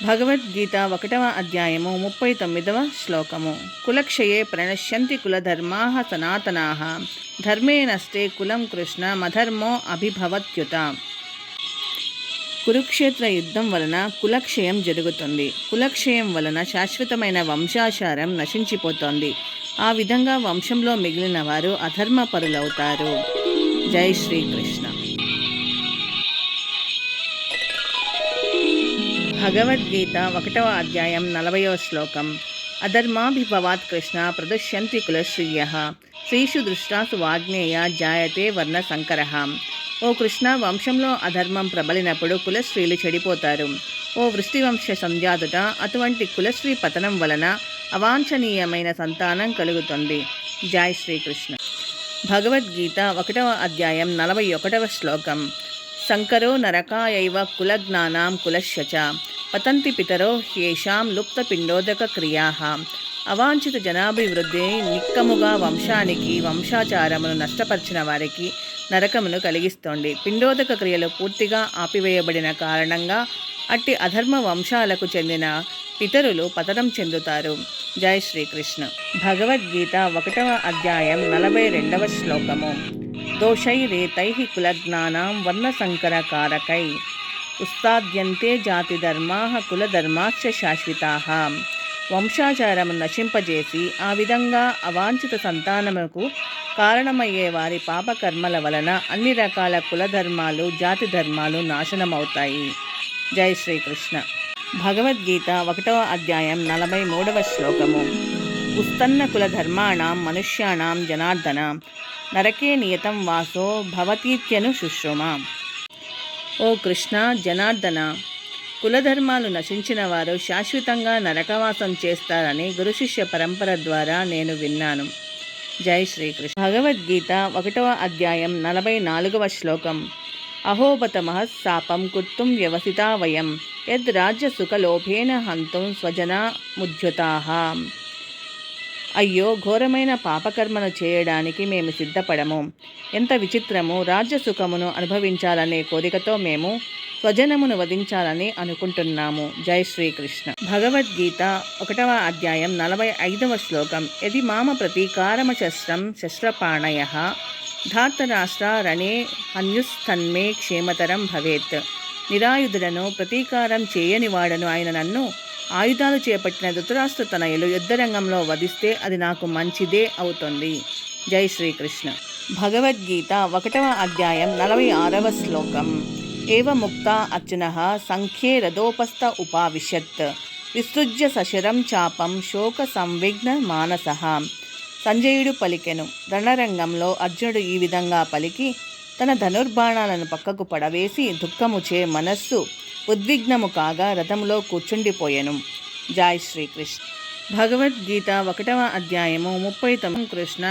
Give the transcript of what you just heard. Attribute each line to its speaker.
Speaker 1: భగవద్గీత 1వ అధ్యాయము 39వ శ్లోకము. కులక్షయే ప్రణశ్యంతి కులధర్మాః సనాతనాః ధర్మే నష్టే కులం కృష్ణ మధర్మో అభిభవత్యుత. కురుక్షేత్ర యుద్ధం వలన కులక్షయం జరుగుతుంది. కులక్షయం వలన శాశ్వతమైన వంశాచారం నశించిపోతోంది. ఆ విధంగా వంశంలో మిగిలిన వారు అధర్మపరులవుతారు. జై శ్రీకృష్ణ. భగవద్గీత 1వ అధ్యాయం 40వ శ్లోకం. అధర్మాభిభవాత్ కృష్ణ ప్రదుష్యంతి కులశ్రీయః శ్రీషు దృష్టాసు వాగ్నేయ జాయతే వర్ణ సంకరః. ఓ కృష్ణ, వంశంలో అధర్మం ప్రబలినప్పుడు కులశ్రీలు చెడిపోతారు. ఓ వృష్టివంశ సంజాతుట, అటువంటి కులశ్రీ పతనం వలన అవాంఛనీయమైన సంతానం కలుగుతుంది. జై శ్రీకృష్ణ. భగవద్గీత 1వ అధ్యాయం 41వ శ్లోకం. సంకరో నరకాయైవ కులజ్ఞానాం కులశ్చ పతంతి పితరో హ్యేషాం లుప్తపిండోదక క్రియాః. అవాంఛిత జనాభివృద్ధి నిక్కముగా వంశానికి వంశాచారమును నష్టపరిచిన వారికి నరకమును కలిగిస్తోంది. పిండోదక క్రియలు పూర్తిగా ఆపివేయబడిన కారణంగా అట్టి అధర్మ వంశాలకు చెందిన పితరులు పతనం చెందుతారు. జై శ్రీకృష్ణ. భగవద్గీత 1వ అధ్యాయం 42వ శ్లోకము. దోషైరేతైః కులజ్ఞానాం వర్ణసంకరకారకై ఉస్తాద్యంతే జాతిధర్మాః కులధర్మాశ్చ శాశ్వతాః. వంశాచారము నశింపజేసి ఆ విధంగా అవాంఛిత సంతానముకు కారణమయ్యే వారి పాపకర్మల వలన అన్ని రకాల కులధర్మాలు జాతి ధర్మాలు నాశనమవుతాయి. జై శ్రీకృష్ణ. భగవద్గీత 1వ అధ్యాయం 43వ శ్లోకము. ఉస్తన్న కులధర్మాణం మనుష్యాణం జనార్దన నరకే నియతం వాసో భవతీత్యను శుశ్రుమ. ఓ కృష్ణ, జనార్దన, కులధర్మాలు నశించిన వారు శాశ్వతంగా నరకవాసం చేస్తారని గురు శిష్య పరంపర ద్వారా నేను విన్నాను. జై శ్రీకృష్ణ. భగవద్గీత 1వ అధ్యాయం 44వ శ్లోకం. అహోబత మహస్సాపం కుర్తుం వ్యవసితా వయం యద్ రాజ్య సుఖలోభేన హంతుం స్వజనా ముద్యుతాః. అయ్యో, ఘోరమైన పాపకర్మను చేయడానికి మేము సిద్ధపడము. ఎంత విచిత్రము! రాజ్యసుఖమును అనుభవించాలనే కోరికతో మేము స్వజనమును వధించాలని అనుకుంటున్నాము. జై శ్రీకృష్ణ. భగవద్గీత 1వ అధ్యాయం 45వ శ్లోకం. యది మామ ప్రతీకారమశస్త్రం శస్త్రపాణయః ధార్తరాష్ట్ర రణే హన్యుస్తన్మే క్షేమతరం భవేత్. నిరాయుధులను ప్రతీకారం చేయనివాడను అయిన నన్ను ఆయుధాలు చేపట్టిన ధృతరాష్ట్ర తనయులు యుద్ధరంగంలో వధిస్తే అది నాకు మంచిదే అవుతుంది. జై శ్రీకృష్ణ. భగవద్గీత 1వ అధ్యాయం 46వ శ్లోకం. ఏవ ముక్తా అర్జునః సంఖ్యే రథోపస్థ ఉపావిశత్ విసృజ్య సశరం చాపం శోక సంవిఘ్న మానసః. సంజయుడు పలికెను. రణరంగంలో అర్జునుడు ఈ విధంగా పలికి తన ధనుర్బాణాలను పక్కకు పడవేసి దుఃఖముచే మనస్సు ఉద్విగ్నము కాగా రథములో కూర్చుండిపోయెను. జై శ్రీకృష్ణ. భగవద్గీత 1వ అధ్యాయము 39. కృష్ణ